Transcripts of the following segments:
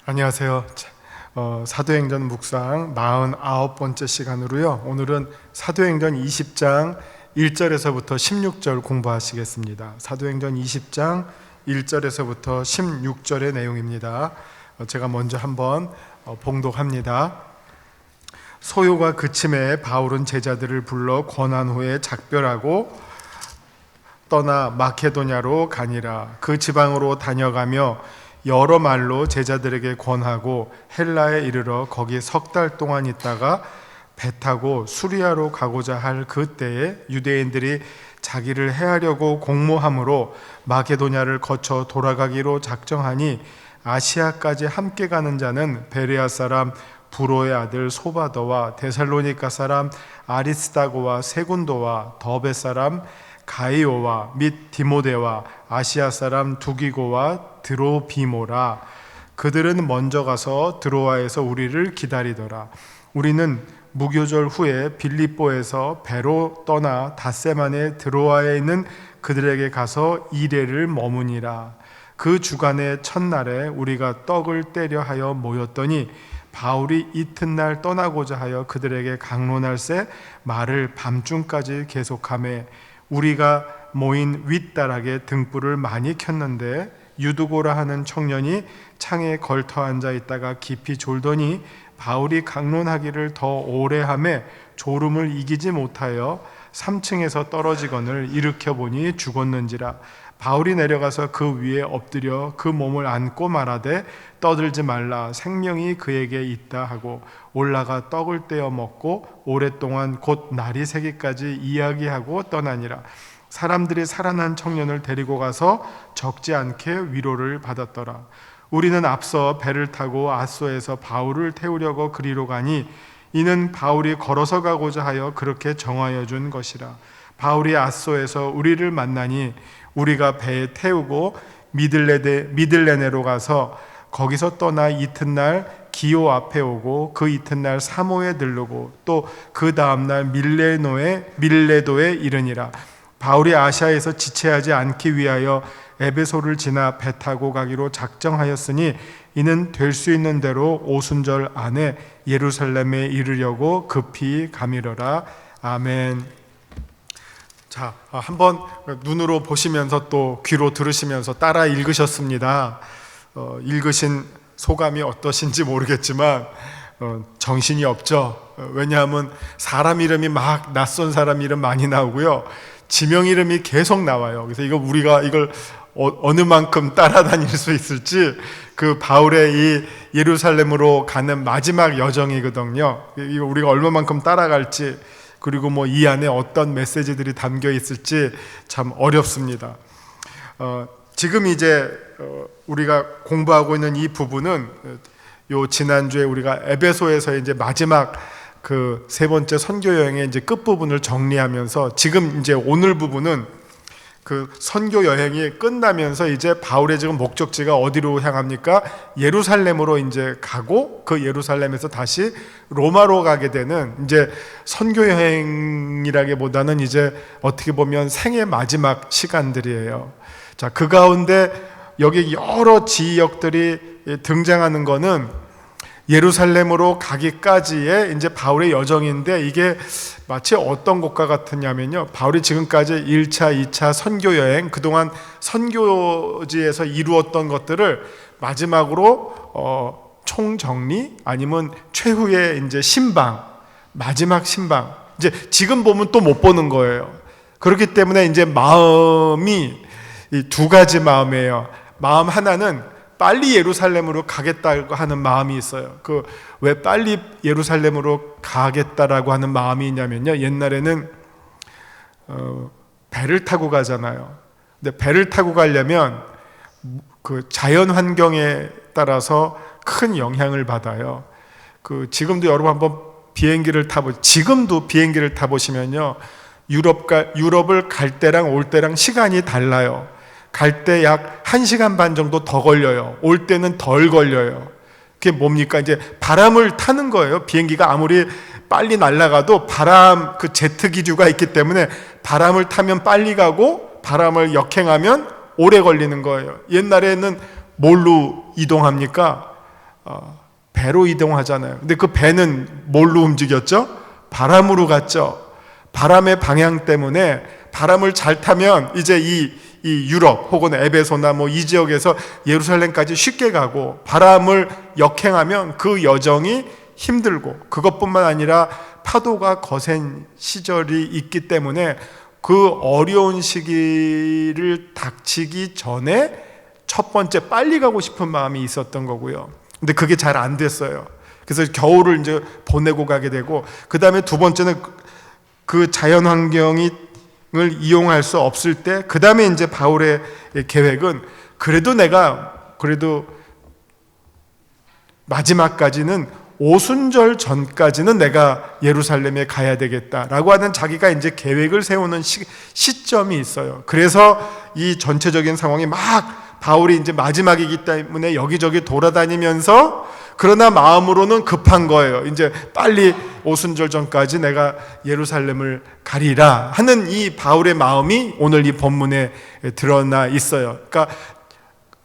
안녕하세요. 사도행전 묵상 49번째 시간으로요. 오늘은 사도행전 20장 1절에서부터 16절 공부하시겠습니다. 사도행전 20장 1절에서부터 16절의 내용입니다. 제가 먼저 한번 봉독합니다. 소요가 그침에 바울은 제자들을 불러 권한 후에 작별하고 떠나 마케도냐로 가니라. 그 지방으로 다녀가며 여러 말로 제자들에게 권하고 헬라에 이르러 거기 석 달 동안 있다가 배 타고 수리아로 가고자 할 그때에 유대인들이 자기를 해하려고 공모함으로 마게도냐를 거쳐 돌아가기로 작정하니 아시아까지 함께 가는 자는 베레아 사람 부로의 아들 소바더와 데살로니가 사람 아리스다고와 세군도와 더베 사람 가이오와 및 디모데와 아시아 사람 두기고와 드로비모라. 그들은 먼저 가서 드로아에서 우리를 기다리더라. 우리는 무교절 후에 빌립보에서 배로 떠나 닷새만에 드로아에 있는 그들에게 가서 이레를 머무니라. 그 주간의 첫날에 우리가 떡을 떼려 하여 모였더니 바울이 이튿날 떠나고자 하여 그들에게 강론할새 말을 밤중까지 계속하매 우리가 모인 윗다락에 등불을 많이 켰는데 유두고라 하는 청년이 창에 걸터 앉아 있다가 깊이 졸더니 바울이 강론하기를 더 오래 하매 졸음을 이기지 못하여 3층에서 떨어지거늘 일으켜 보니 죽었는지라. 바울이 내려가서 그 위에 엎드려 그 몸을 안고 말하되 떠들지 말라, 생명이 그에게 있다 하고 올라가 떡을 떼어 먹고 오랫동안 곧 날이 새기까지 이야기하고 떠나니라. 사람들이 살아난 청년을 데리고 가서 적지 않게 위로를 받았더라. 우리는 앞서 배를 타고 아소에서 바울을 태우려고 그리로 가니 이는 바울이 걸어서 가고자 하여 그렇게 정하여 준 것이라. 바울이 아소에서 우리를 만나니 우리가 배에 태우고 미들레네로 가서 거기서 떠나 이튿날 기오 앞에 오고 그 이튿날 사모에 들르고 또 그 다음날 밀레도에 이르니라. 바울이 아시아에서 지체하지 않기 위하여 에베소를 지나 배 타고 가기로 작정하였으니 이는 될 수 있는 대로 오순절 안에 예루살렘에 이르려고 급히 가미러라. 아멘. 자, 한번 눈으로 보시면서 또 귀로 들으시면서 따라 읽으셨습니다. 읽으신 소감이 어떠신지 모르겠지만 정신이 없죠. 왜냐하면 사람 이름이 막 낯선 사람 이름 많이 나오고요, 지명 이름이 계속 나와요. 그래서 우리가 이걸 어느 만큼 따라다닐 수 있을지, 그 바울의 이 예루살렘으로 가는 마지막 여정이거든요. 이거 우리가 얼마만큼 따라갈지, 그리고 이 안에 어떤 메시지들이 담겨 있을지 참 어렵습니다. 지금 이제 우리가 공부하고 있는 이 부분은 요 지난주에 우리가 에베소에서 이제 마지막 그 세 번째 선교 여행의 이제 끝 부분을 정리하면서 지금 이제 오늘 부분은 그 선교 여행이 끝나면서 이제 바울의 지금 목적지가 어디로 향합니까? 예루살렘으로 이제 가고 그 예루살렘에서 다시 로마로 가게 되는 이제 선교 여행이라기보다는 이제 어떻게 보면 생의 마지막 시간들이에요. 자, 그 가운데 여기 여러 지역들이 등장하는 거는 예루살렘으로 가기까지의 이제 바울의 여정인데, 이게 마치 어떤 것과 같으냐면요, 바울이 지금까지 1차, 2차 선교 여행, 그동안 선교지에서 이루었던 것들을 마지막으로 총정리, 아니면 최후의 이제 신방, 마지막 신방. 이제 지금 보면 또 못 보는 거예요. 그렇기 때문에 이제 마음이 이 두 가지 마음이에요. 마음 하나는 빨리 예루살렘으로 가겠다고 하는 마음이 있어요. 왜 빨리 예루살렘으로 가겠다라고 하는 마음이 있냐면요, 옛날에는 배를 타고 가잖아요. 근데 배를 타고 가려면 그 자연 환경에 따라서 큰 영향을 받아요. 지금도 여러분 한번 지금도 비행기를 타보시면요, 유럽을 갈 때랑 올 때랑 시간이 달라요. 갈 때 약 1시간 반 정도 더 걸려요. 올 때는 덜 걸려요. 그게 뭡니까? 이제 바람을 타는 거예요. 비행기가 아무리 빨리 날아가도 바람, 그 제트 기류가 있기 때문에 바람을 타면 빨리 가고 바람을 역행하면 오래 걸리는 거예요. 옛날에는 뭘로 이동합니까? 배로 이동하잖아요. 근데 그 배는 뭘로 움직였죠? 바람으로 갔죠. 바람의 방향 때문에 바람을 잘 타면 이제 이 유럽 혹은 에베소나 뭐 이 지역에서 예루살렘까지 쉽게 가고, 바람을 역행하면 그 여정이 힘들고, 그것뿐만 아니라 파도가 거센 시절이 있기 때문에 그 어려운 시기를 닥치기 전에 첫 번째 빨리 가고 싶은 마음이 있었던 거고요. 근데 그게 잘 안 됐어요. 그래서 겨울을 이제 보내고 가게 되고, 그 다음에 두 번째는 그 자연 환경을 이용할 수 없을 때, 그 다음에 이제 바울의 계획은 그래도 마지막까지는 오순절 전까지는 내가 예루살렘에 가야 되겠다라고 하는 자기가 이제 계획을 세우는 시점이 있어요. 그래서 이 전체적인 상황이 막 바울이 이제 마지막이기 때문에 여기저기 돌아다니면서, 그러나 마음으로는 급한 거예요. 이제 빨리 오순절 전까지 내가 예루살렘을 가리라 하는 이 바울의 마음이 오늘 이 본문에 드러나 있어요. 그러니까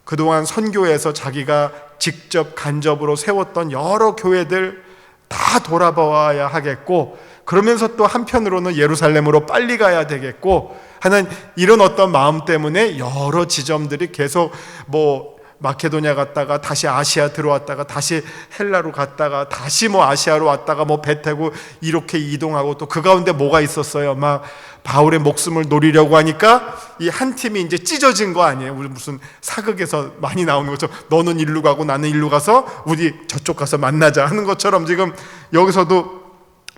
그동안 선교에서 자기가 직접 간접으로 세웠던 여러 교회들 다 돌아봐야 하겠고, 그러면서 또 한편으로는 예루살렘으로 빨리 가야 되겠고 하는 이런 어떤 마음 때문에 여러 지점들이 계속 뭐 마케도냐 갔다가 다시 아시아 들어왔다가 다시 헬라로 갔다가 다시 뭐 아시아로 왔다가 뭐 배 타고 이렇게 이동하고, 또 그 가운데 뭐가 있었어요. 막 바울의 목숨을 노리려고 하니까 이 한 팀이 이제 찢어진 거 아니에요. 우리 무슨 사극에서 많이 나오는 것처럼 너는 일로 가고 나는 일로 가서 우리 저쪽 가서 만나자 하는 것처럼, 지금 여기서도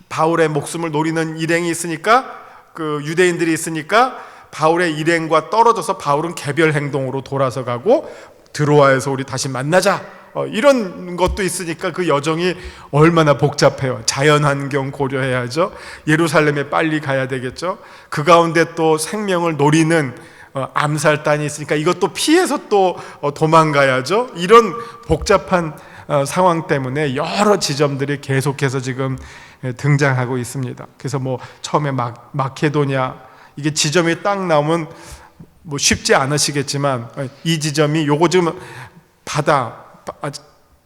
바울의 목숨을 노리는 일행이 있으니까, 그 유대인들이 있으니까 바울의 일행과 떨어져서 바울은 개별 행동으로 돌아서 가고, 드로아에서 우리 다시 만나자 이런 것도 있으니까 그 여정이 얼마나 복잡해요. 자연환경 고려해야죠. 예루살렘에 빨리 가야 되겠죠. 그 가운데 또 생명을 노리는 암살단이 있으니까 이것도 피해서 또 도망가야죠. 이런 복잡한 상황 때문에 여러 지점들이 계속해서 지금 등장하고 있습니다. 그래서 뭐 처음에 마케도냐, 이게 지점이 딱 나오면 뭐 쉽지 않으시겠지만, 이 지점이 요거 지금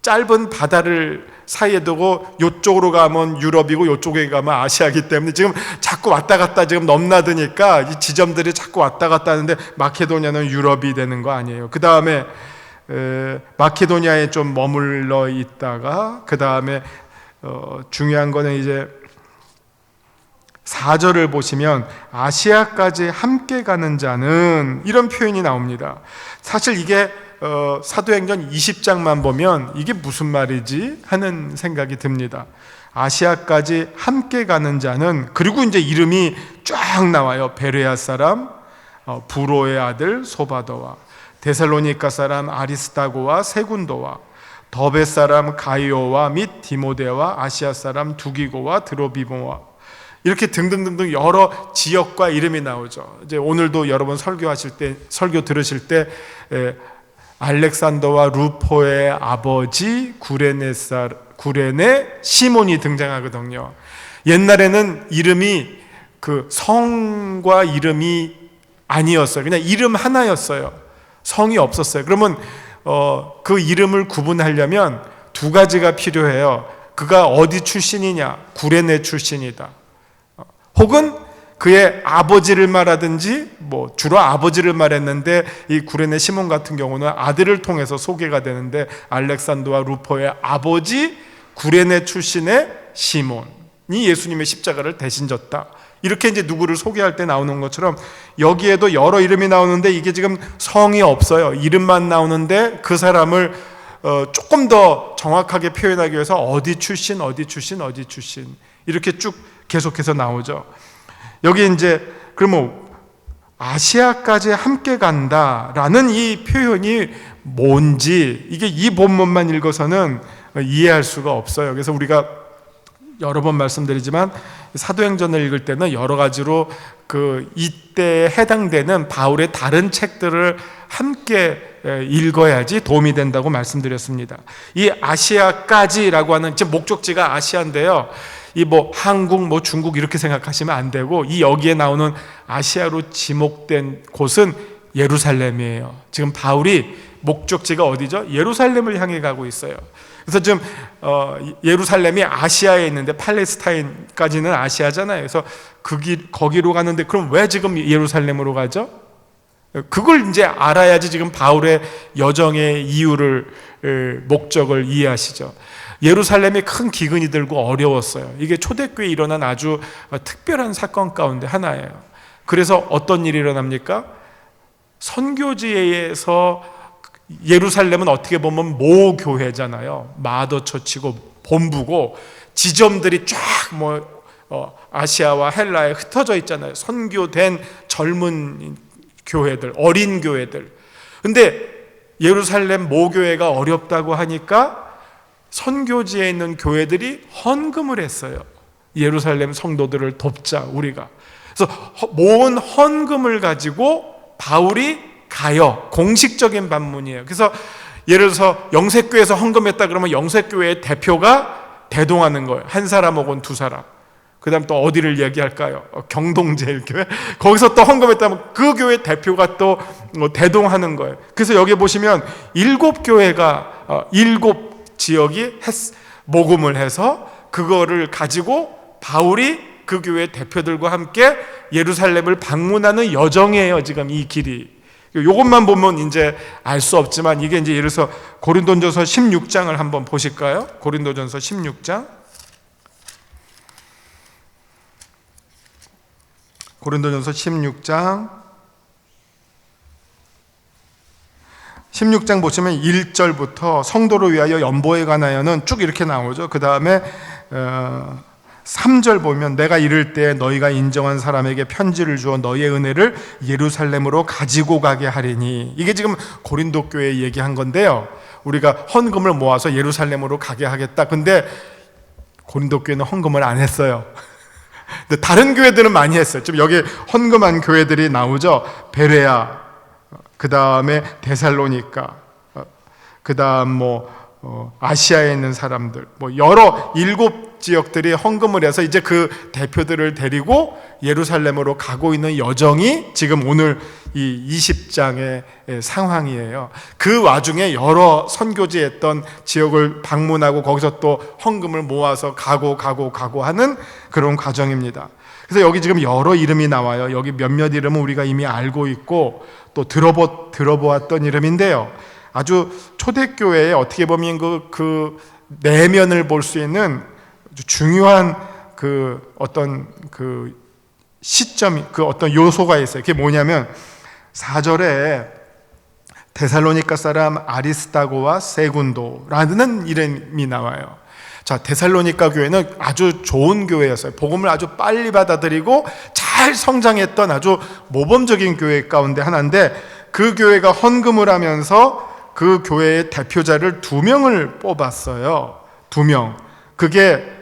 짧은 바다를 사이에 두고 요쪽으로 가면 유럽이고 요쪽에 가면 아시아이기 때문에 지금 자꾸 왔다 갔다 지금 넘나드니까 이 지점들이 자꾸 왔다 갔다 하는데, 마케도냐는 유럽이 되는 거 아니에요. 그 다음에 마케도냐에 좀 머물러 있다가, 그 다음에 중요한 거는 이제 4절을 보시면 아시아까지 함께 가는 자는, 이런 표현이 나옵니다. 사실 이게 사도행전 20장만 보면 이게 무슨 말이지 하는 생각이 듭니다. 아시아까지 함께 가는 자는, 그리고 이제 이름이 쫙 나와요. 베레아 사람 부로의 아들 소바더와, 데살로니가 사람 아리스타고와 세군도와, 더베 사람 가이오와 및 디모데와, 아시아 사람 두기고와 드로비모와, 이렇게 등등등등 여러 지역과 이름이 나오죠. 이제 오늘도 여러분 설교 들으실 때 알렉산더와 루포의 아버지 구레네 시몬이 등장하거든요. 옛날에는 이름이 그 성과 이름이 아니었어요. 그냥 이름 하나였어요. 성이 없었어요. 그러면 그 이름을 구분하려면 두 가지가 필요해요. 그가 어디 출신이냐? 구레네 출신이다. 혹은 그의 아버지를 말하든지, 뭐 주로 아버지를 말했는데 이 구레네 시몬 같은 경우는 아들을 통해서 소개가 되는데, 알렉산더와 루포의 아버지 구레네 출신의 시몬이 예수님의 십자가를 대신 졌다. 이렇게 이제 누구를 소개할 때 나오는 것처럼 여기에도 여러 이름이 나오는데 이게 지금 성이 없어요. 이름만 나오는데 그 사람을 조금 더 정확하게 표현하기 위해서 어디 출신 이렇게 쭉 계속해서 나오죠. 여기 이제 그러면 아시아까지 함께 간다라는 이 표현이 뭔지, 이게 이 본문만 읽어서는 이해할 수가 없어요. 그래서 우리가 여러 번 말씀드리지만 사도행전을 읽을 때는 여러 가지로 그 이때에 해당되는 바울의 다른 책들을 함께 읽어야지 도움이 된다고 말씀드렸습니다. 이 아시아까지라고 하는 목적지가 아시아인데요. 이 뭐 한국, 뭐 중국 이렇게 생각하시면 안 되고, 이 여기에 나오는 아시아로 지목된 곳은 예루살렘이에요. 지금 바울이 목적지가 어디죠? 예루살렘을 향해 가고 있어요. 그래서 지금 예루살렘이 아시아에 있는데 팔레스타인까지는 아시아잖아요. 그래서 거기로 가는데 그럼 왜 지금 예루살렘으로 가죠? 그걸 이제 알아야지 지금 바울의 여정의 이유를, 목적을 이해하시죠. 예루살렘이 큰 기근이 들고 어려웠어요. 이게 초대교회에 일어난 아주 특별한 사건 가운데 하나예요. 그래서 어떤 일이 일어납니까? 선교지에서 예루살렘은 어떻게 보면 모교회잖아요. 마더처치고 본부고 지점들이 쫙 아시아와 헬라에 흩어져 있잖아요. 선교된 젊은 교회들, 어린 교회들. 근데 예루살렘 모교회가 어렵다고 하니까 선교지에 있는 교회들이 헌금을 했어요. 예루살렘 성도들을 돕자 우리가. 그래서 모은 헌금을 가지고 바울이 가요. 공식적인 반문이에요. 그래서 예를 들어서 영색교회에서 헌금했다 그러면 영색교회의 대표가 대동하는 거예요. 한 사람 혹은 두 사람. 그 다음 또 어디를 얘기할까요? 경동제일교회? 거기서 또 헌금했다면 그 교회 대표가 또 대동하는 거예요. 그래서 여기 보시면 7교회가 7지역이 모금을 해서 그거를 가지고 바울이 그 교회 대표들과 함께 예루살렘을 방문하는 여정이에요. 지금 이 길이. 이것만 보면 이제 알 수 없지만 이게 이제 예를 들어서 고린도전서 16장을 한번 보실까요? 고린도전서 16장. 고린도전서 16장 보시면 1절부터 성도를 위하여 연보에 관하여는 쭉 이렇게 나오죠. 그 다음에 3절 보면 내가 이를 때 너희가 인정한 사람에게 편지를 주어 너희의 은혜를 예루살렘으로 가지고 가게 하리니. 이게 지금 고린도 교회에 얘기한 건데요. 우리가 헌금을 모아서 예루살렘으로 가게 하겠다. 근데 고린도 교회는 헌금을 안 했어요. 근데 다른 교회들은 많이 했어요. 지금 여기 헌금한 교회들이 나오죠. 베레아, 그 다음에 데살로니가, 그 다음 아시아에 있는 사람들, 여러 7지역들이 헌금을 해서 이제 그 대표들을 데리고 예루살렘으로 가고 있는 여정이 지금 오늘 이 20장의 상황이에요. 그 와중에 여러 선교지에 했던 지역을 방문하고 거기서 또 헌금을 모아서 가고 하는 그런 과정입니다. 그래서 여기 지금 여러 이름이 나와요. 여기 몇몇 이름은 우리가 이미 알고 있고 또 들어보았던 이름인데요. 아주 초대교회에 어떻게 보면 그 내면을 볼 수 있는 중요한 그 어떤 그 시점이, 그 어떤 요소가 있어요. 그게 뭐냐면 4절에 데살로니가 사람 아리스다고와 세군도라는 이름이 나와요. 자, 데살로니가 교회는 아주 좋은 교회였어요. 복음을 아주 빨리 받아들이고 잘 성장했던 아주 모범적인 교회 가운데 하나인데 그 교회가 헌금을 하면서 그 교회의 대표자를 2명을 뽑았어요. 2명. 그게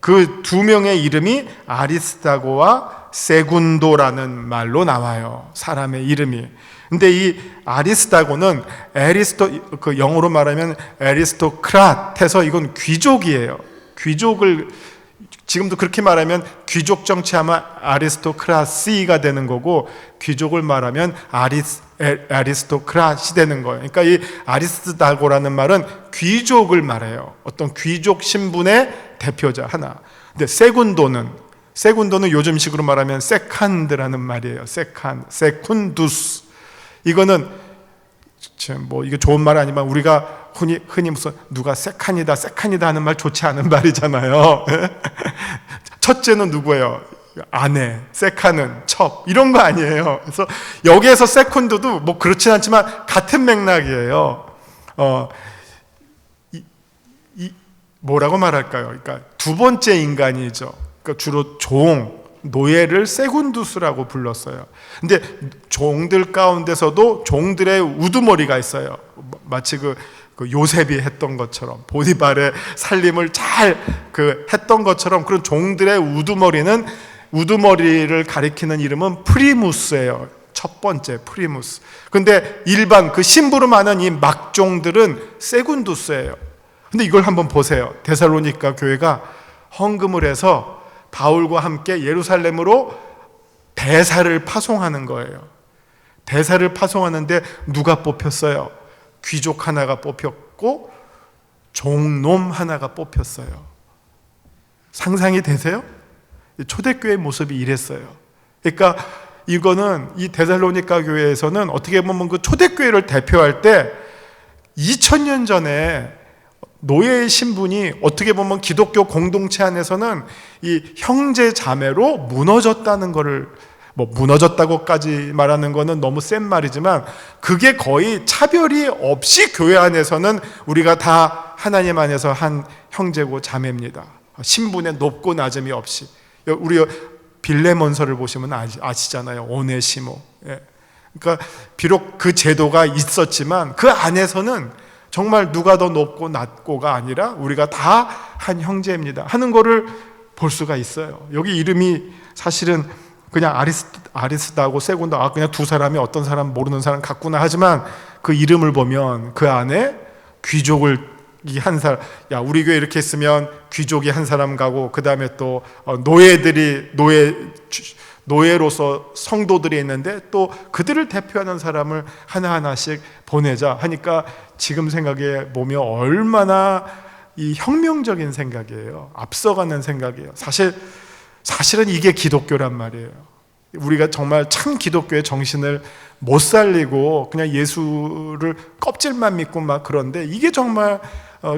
그 2명의 이름이 아리스다고와 세군도라는 말로 나와요. 사람의 이름이. 근데 이 아리스다고는 그 영어로 말하면 에리스토크라트해서 이건 귀족이에요. 귀족을 지금도 그렇게 말하면 귀족 정치하면 아리스토크라시가 되는 거고 귀족을 말하면 아리스토크라시 되는 거예요. 그러니까 이 아리스다고라는 말은 귀족을 말해요. 어떤 귀족 신분의 대표자 하나. 근데 세군도는 요즘식으로 말하면 세칸드라는 말이에요. 세쿤두스. 이거는 이게 좋은 말 아니지만 우리가 흔히 무슨 누가 세칸이다 하는 말 좋지 않은 말이잖아요. 첫째는 누구예요? 아내, 세칸은 첩, 이런 거 아니에요. 그래서 여기에서 세컨드도 그렇진 않지만 같은 맥락이에요. 뭐라고 말할까요? 그러니까 두 번째 인간이죠. 그러니까 주로 노예를 세군두스라고 불렀어요. 근데 종들 가운데서도 종들의 우두머리가 있어요. 마치 그 요셉이 했던 것처럼 보디발의 살림을 잘 했던 것처럼 그런 종들의 우두머리를 가리키는 이름은 프리무스예요. 첫 번째 프리무스. 근데 일반 그 심부름하는 이 막종들은 세군두스예요. 근데 이걸 한번 보세요. 데살로니가 교회가 헌금을 해서 바울과 함께 예루살렘으로 대사를 파송하는 거예요. 대사를 파송하는데 누가 뽑혔어요? 귀족 하나가 뽑혔고 종놈 하나가 뽑혔어요. 상상이 되세요? 초대교회 모습이 이랬어요. 그러니까 이거는 이 데살로니가 교회에서는 어떻게 보면 그 초대교회를 대표할 때 2000년 전에 노예의 신분이 어떻게 보면 기독교 공동체 안에서는 이 형제 자매로 무너졌다는 거를, 뭐 무너졌다고까지 말하는 거는 너무 센 말이지만 그게 거의 차별이 없이 교회 안에서는 우리가 다 하나님 안에서 한 형제고 자매입니다. 신분의 높고 낮음이 없이. 우리 빌레몬서를 보시면 아시잖아요. 오네시모. 그러니까 비록 그 제도가 있었지만 그 안에서는 정말 누가 더 높고 낮고가 아니라 우리가 다 한 형제입니다 하는 거를 볼 수가 있어요. 여기 이름이 사실은 그냥 아리스다고 세곤다, 그냥 두 사람이 어떤 사람 모르는 사람 같구나 하지만 그 이름을 보면 그 안에 귀족을 이 한 사람, 야 우리 교회 이렇게 했으면 귀족이 한 사람 가고 그 다음에 또 노예로서 성도들이 있는데 또 그들을 대표하는 사람을 하나하나씩 보내자 하니까 지금 생각해 보면 얼마나 이 혁명적인 생각이에요. 앞서가는 생각이에요. 사실은 이게 기독교란 말이에요. 우리가 정말 참 기독교의 정신을 못 살리고 그냥 예수를 껍질만 믿고 막 그런데 이게 정말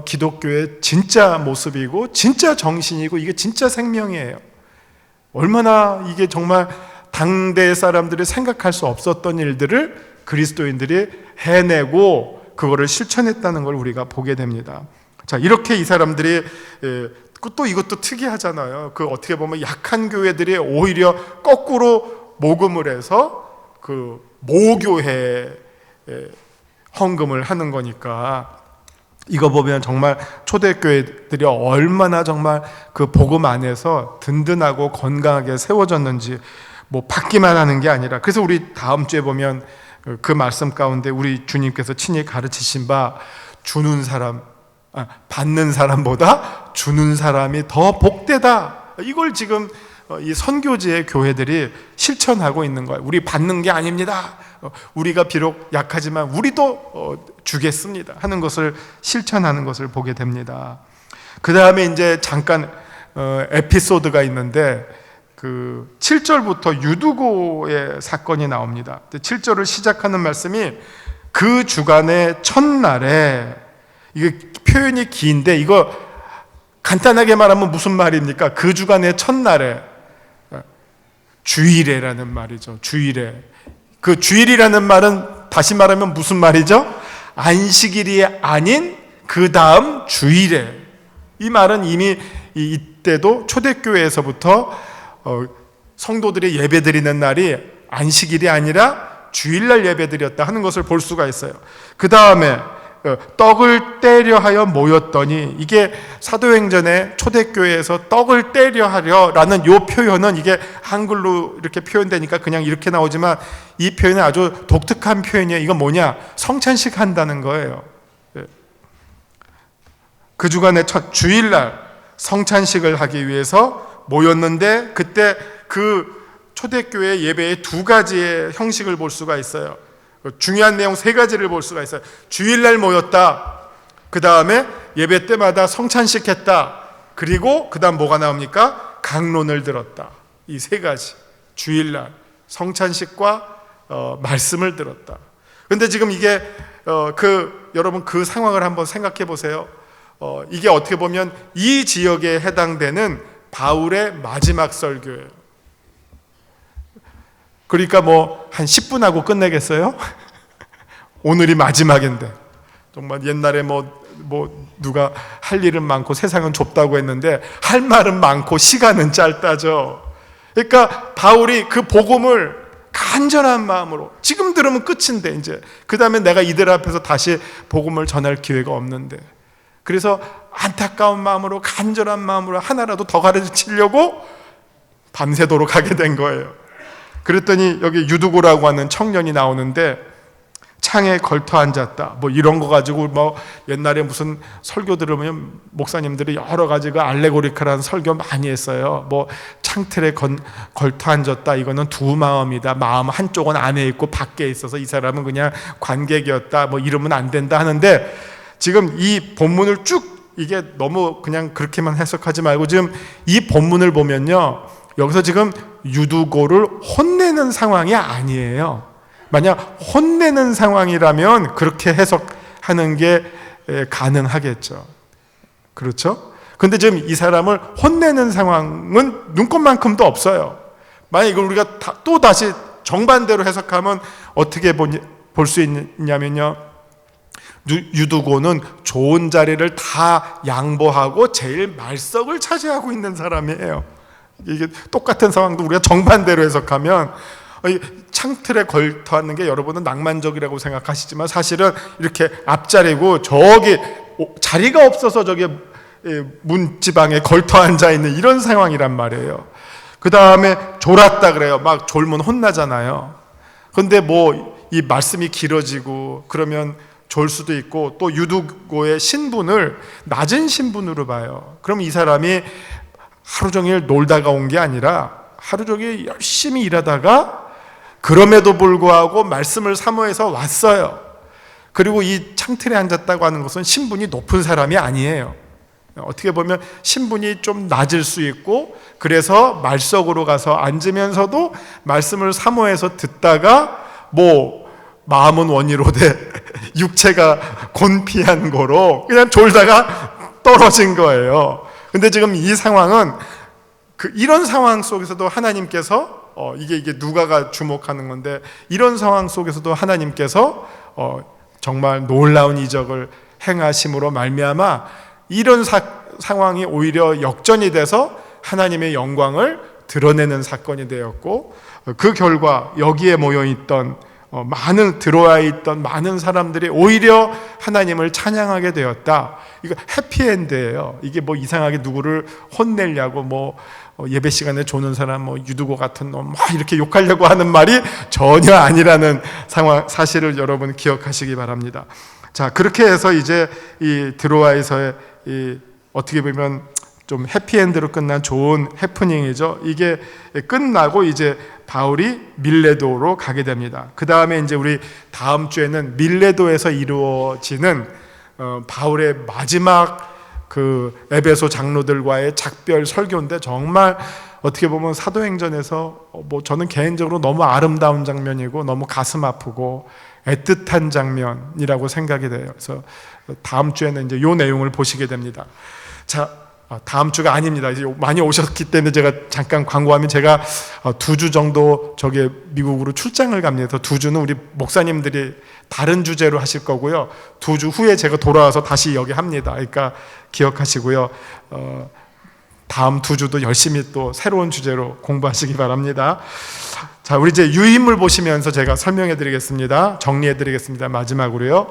기독교의 진짜 모습이고 진짜 정신이고 이게 진짜 생명이에요. 얼마나 이게 정말 당대 사람들이 생각할 수 없었던 일들을 그리스도인들이 해내고 그거를 실천했다는 걸 우리가 보게 됩니다. 자, 이렇게 이 사람들이 또 이것도 특이하잖아요. 그 어떻게 보면 약한 교회들이 오히려 거꾸로 모금을 해서 그 모교회 헌금을 하는 거니까 이거 보면 정말 초대교회들이 얼마나 정말 그 복음 안에서 든든하고 건강하게 세워졌는지 뭐 받기만 하는 게 아니라, 그래서 우리 다음 주에 보면 그 말씀 가운데 우리 주님께서 친히 가르치신 바 받는 사람보다 주는 사람이 더 복되다, 이걸 지금 이 선교지의 교회들이 실천하고 있는 거예요. 우리 받는 게 아닙니다. 우리가 비록 약하지만 우리도 주겠습니다 하는 것을 실천하는 것을 보게 됩니다. 그 다음에 이제 잠깐 에피소드가 있는데 그 7절부터 유두고의 사건이 나옵니다. 7절을 시작하는 말씀이 그 주간의 첫날에, 이게 표현이 긴데 이거 간단하게 말하면 무슨 말입니까? 그 주간의 첫날에, 주일에라는 말이죠. 주일에. 그 주일이라는 말은 다시 말하면 무슨 말이죠? 안식일이 아닌 그 다음 주일에. 이 말은 이미 이때도 초대교회에서부터 성도들이 예배드리는 날이 안식일이 아니라 주일날 예배드렸다 하는 것을 볼 수가 있어요. 그 다음에 떡을 떼려 하여 모였더니, 이게 사도행전에 초대교회에서 떡을 떼려 하려라는 이 표현은 이게 한글로 이렇게 표현되니까 그냥 이렇게 나오지만 이 표현은 아주 독특한 표현이에요. 이건 뭐냐? 성찬식 한다는 거예요. 그 주간의 첫 주일날 성찬식을 하기 위해서 모였는데, 그때 그 초대교회 예배의 두 가지의 형식을 볼 수가 있어요. 중요한 내용 세 가지를 볼 수가 있어요. 주일날 모였다, 그 다음에 예배 때마다 성찬식 했다, 그리고 그 다음 뭐가 나옵니까? 강론을 들었다. 이 세 가지, 주일날 성찬식과 말씀을 들었다. 근데 지금 이게 여러분 그 상황을 한번 생각해 보세요. 이게 어떻게 보면 이 지역에 해당되는 바울의 마지막 설교예요. 그러니까 뭐 한 10분 하고 끝내겠어요? 오늘이 마지막인데. 정말 옛날에 뭐 누가 할 일은 많고 세상은 좁다고 했는데 할 말은 많고 시간은 짧다죠. 그러니까 바울이 그 복음을 간절한 마음으로, 지금 들으면 끝인데 이제 그 다음에 내가 이들 앞에서 다시 복음을 전할 기회가 없는데, 그래서 안타까운 마음으로 간절한 마음으로 하나라도 더 가르치려고 밤새도록 하게 된 거예요. 그랬더니 여기 유두고라고 하는 청년이 나오는데 창에 걸터 앉았다. 뭐 이런 거 가지고 뭐 옛날에 무슨 설교 들으면 목사님들이 여러 가지 그 알레고리컬한 설교 많이 했어요. 뭐 창틀에 걸터 앉았다. 이거는 두 마음이다. 마음 한쪽은 안에 있고 밖에 있어서 이 사람은 그냥 관객이었다. 뭐 이러면 안 된다 하는데, 지금 이 본문을 쭉 이게 너무 그냥 그렇게만 해석하지 말고 지금 이 본문을 보면요, 여기서 지금 유두고를 혼내는 상황이 아니에요. 만약 혼내는 상황이라면 그렇게 해석하는 게 가능하겠죠. 그렇죠? 근데 지금 이 사람을 혼내는 상황은 눈꼽만큼도 없어요. 만약 이걸 우리가 또 다시 정반대로 해석하면 어떻게 볼 수 있냐면요, 유두고는 좋은 자리를 다 양보하고 제일 말석을 차지하고 있는 사람이에요. 이게 똑같은 상황도 우리가 정반대로 해석하면, 창틀에 걸터 앉는 게 여러분은 낭만적이라고 생각하시지만 사실은 이렇게 앞자리고 저기 자리가 없어서 저기 문지방에 걸터 앉아 있는 이런 상황이란 말이에요. 그 다음에 졸았다 그래요. 막 졸면 혼나잖아요. 근데 뭐 이 말씀이 길어지고 그러면 졸 수도 있고, 또 유두고의 신분을 낮은 신분으로 봐요. 그럼 이 사람이 하루 종일 놀다가 온 게 아니라 하루 종일 열심히 일하다가 그럼에도 불구하고 말씀을 사모해서 왔어요. 그리고 이 창틀에 앉았다고 하는 것은 신분이 높은 사람이 아니에요. 어떻게 보면 신분이 좀 낮을 수 있고, 그래서 말석으로 가서 앉으면서도 말씀을 사모해서 듣다가 뭐 마음은 원이로되 육체가 곤피한 거로 그냥 졸다가 떨어진 거예요. 근데 지금 이 상황은 이런 상황 속에서도 하나님께서 이게 누가가 주목하는 건데, 이런 상황 속에서도 하나님께서 정말 놀라운 이적을 행하심으로 말미암아 이런 상황이 오히려 역전이 돼서 하나님의 영광을 드러내는 사건이 되었고, 그 결과 여기에 모여있던 드로아에 있던 많은 사람들이 오히려 하나님을 찬양하게 되었다. 이거 해피엔드예요. 이게 뭐 이상하게 누구를 혼내려고 뭐 예배 시간에 조는 사람 뭐 유두고 같은 놈 막 이렇게 욕하려고 하는 말이 전혀 아니라는 사실을 여러분 기억하시기 바랍니다. 자, 그렇게 해서 이제 이 드로아에서의 어떻게 보면 좀 해피엔드로 끝난 좋은 해프닝이죠. 이게 끝나고 이제 바울이 밀레도로 가게 됩니다. 그 다음에 이제 우리 다음 주에는 밀레도에서 이루어지는 바울의 마지막 그 에베소 장로들과의 작별 설교인데, 정말 어떻게 보면 사도행전에서 뭐 저는 개인적으로 너무 아름다운 장면이고 너무 가슴 아프고 애틋한 장면이라고 생각이 돼요. 그래서 다음 주에는 이제 이 내용을 보시게 됩니다. 자, 다음 주가 아닙니다. 이제 많이 오셨기 때문에 제가 잠깐 광고하면, 제가 2주 정도 저기 미국으로 출장을 갑니다. 2주는 우리 목사님들이 다른 주제로 하실 거고요. 2주 후에 제가 돌아와서 다시 여기 합니다. 그러니까 기억하시고요. 다음 2주도 열심히 또 새로운 주제로 공부하시기 바랍니다. 자, 우리 이제 유인물 보시면서 제가 설명해 드리겠습니다. 정리해 드리겠습니다. 마지막으로요.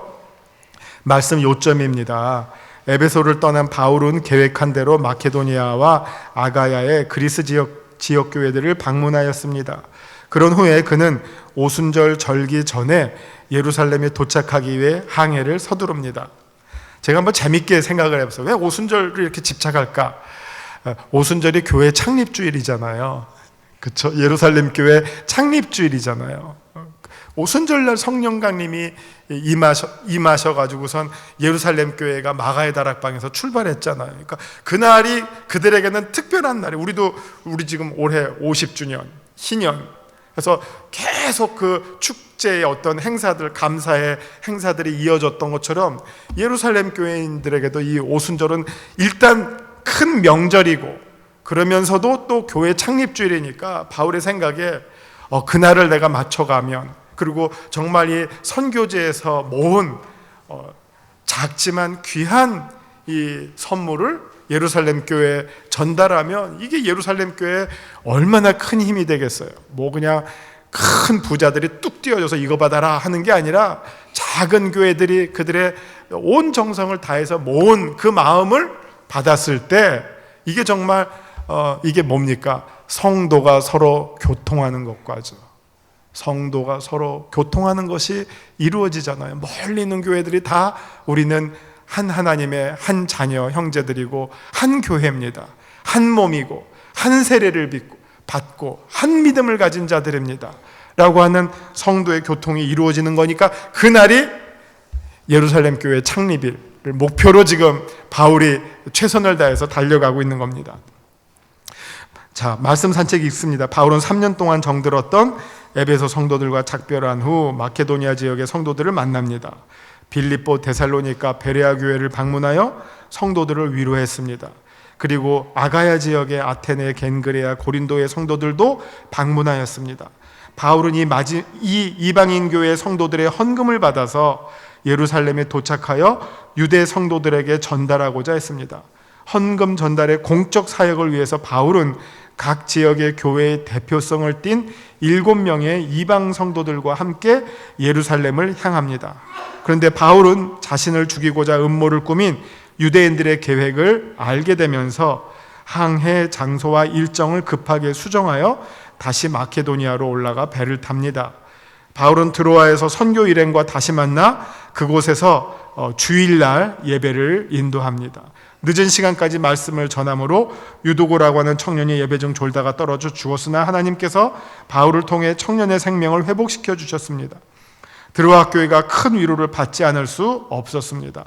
말씀 요점입니다. 에베소를 떠난 바울은 계획한 대로 마케도니아와 아가야의 그리스 지역 교회들을 방문하였습니다. 그런 후에 그는 오순절 절기 전에 예루살렘에 도착하기 위해 항해를 서두릅니다. 제가 한번 재밌게 생각을 해봤어요. 왜 오순절을 이렇게 집착할까? 오순절이 교회 창립주일이잖아요. 그렇죠? 예루살렘 교회 창립주일이잖아요. 오순절날 성령 강림이 임하셔가지고선 예루살렘 교회가 마가의 다락방에서 출발했잖아요. 그러니까 그날이 그들에게는 특별한 날이, 우리 지금 올해 50주년 희년, 그래서 계속 그 축제의 어떤 행사들, 감사의 행사들이 이어졌던 것처럼 예루살렘 교회인들에게도 이 오순절은 일단 큰 명절이고, 그러면서도 또 교회 창립주일이니까 바울의 생각에 그날을 내가 맞춰가면, 그리고 정말 이 선교제에서 모은 작지만 귀한 이 선물을 예루살렘 교회에 전달하면 이게 예루살렘 교회에 얼마나 큰 힘이 되겠어요. 뭐 그냥 큰 부자들이 뚝 뛰어져서 이거 받아라 하는 게 아니라, 작은 교회들이 그들의 온 정성을 다해서 모은 그 마음을 받았을 때 이게 정말 이게 뭡니까? 성도가 서로 교통하는 것과죠. 성도가 서로 교통하는 것이 이루어지잖아요. 멀리 있는 교회들이 다 우리는 한 하나님의 한 자녀 형제들이고 한 교회입니다. 한 몸이고 한 세례를 받고 한 믿음을 가진 자들입니다 라고 하는 성도의 교통이 이루어지는 거니까, 그날이 예루살렘 교회 창립일 목표로 지금 바울이 최선을 다해서 달려가고 있는 겁니다. 자, 말씀 산책이 있습니다. 바울은 3년 동안 정들었던 에베소 성도들과 작별한 후 마케도니아 지역의 성도들을 만납니다. 빌립보, 데살로니가, 베레아 교회를 방문하여 성도들을 위로했습니다. 그리고 아가야 지역의 아테네, 겐그레아, 고린도의 성도들도 방문하였습니다. 바울은 이 이방인 교회 성도들의 헌금을 받아서 예루살렘에 도착하여 유대 성도들에게 전달하고자 했습니다. 헌금 전달의 공적 사역을 위해서 바울은 각 지역의 교회의 대표성을 띤 7명의 이방 성도들과 함께 예루살렘을 향합니다. 그런데 바울은 자신을 죽이고자 음모를 꾸민 유대인들의 계획을 알게 되면서 항해 장소와 일정을 급하게 수정하여 다시 마케도니아로 올라가 배를 탑니다. 바울은 드로아에서 선교 일행과 다시 만나 그곳에서 주일날 예배를 인도합니다. 늦은 시간까지 말씀을 전함으로 유도고라고 하는 청년이 예배 중 졸다가 떨어져 죽었으나 하나님께서 바울을 통해 청년의 생명을 회복시켜 주셨습니다. 드로아 교회가 큰 위로를 받지 않을 수 없었습니다.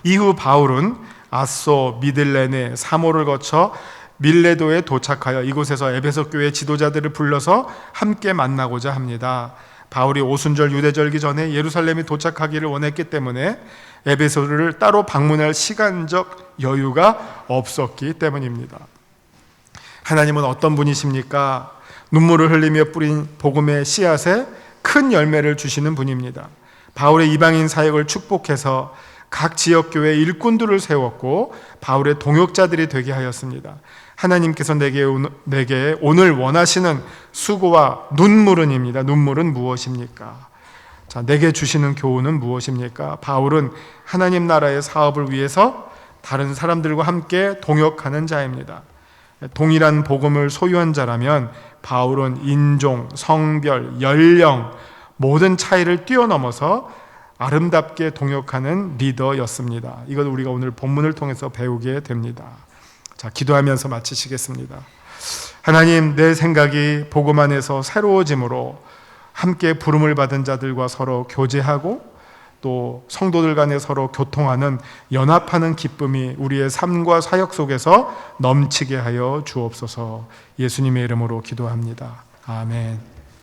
이후 바울은 아소, 미들레네, 사모를 거쳐 밀레도에 도착하여 이곳에서 에베소 교회 지도자들을 불러서 함께 만나고자 합니다. 바울이 오순절 유대절기 전에 예루살렘에 도착하기를 원했기 때문에 에베소를 따로 방문할 시간적 여유가 없었기 때문입니다. 하나님은 어떤 분이십니까? 눈물을 흘리며 뿌린 복음의 씨앗에 큰 열매를 주시는 분입니다. 바울의 이방인 사역을 축복해서 각 지역교회 일꾼들을 세웠고 바울의 동역자들이 되게 하였습니다. 하나님께서 내게 오늘 원하시는 수고와 눈물은입니다. 눈물은 무엇입니까? 자, 내게 주시는 교훈은 무엇입니까? 바울은 하나님 나라의 사업을 위해서 다른 사람들과 함께 동역하는 자입니다. 동일한 복음을 소유한 자라면 바울은 인종, 성별, 연령 모든 차이를 뛰어넘어서 아름답게 동역하는 리더였습니다. 이것 우리가 오늘 본문을 통해서 배우게 됩니다. 자, 기도하면서 마치시겠습니다. 하나님, 내 생각이 복음 안에서 새로워짐으로 함께 부름을 받은 자들과 서로 교제하고 또 성도들 간에 서로 교통하는 연합하는 기쁨이 우리의 삶과 사역 속에서 넘치게 하여 주옵소서. 예수님의 이름으로 기도합니다. 아멘.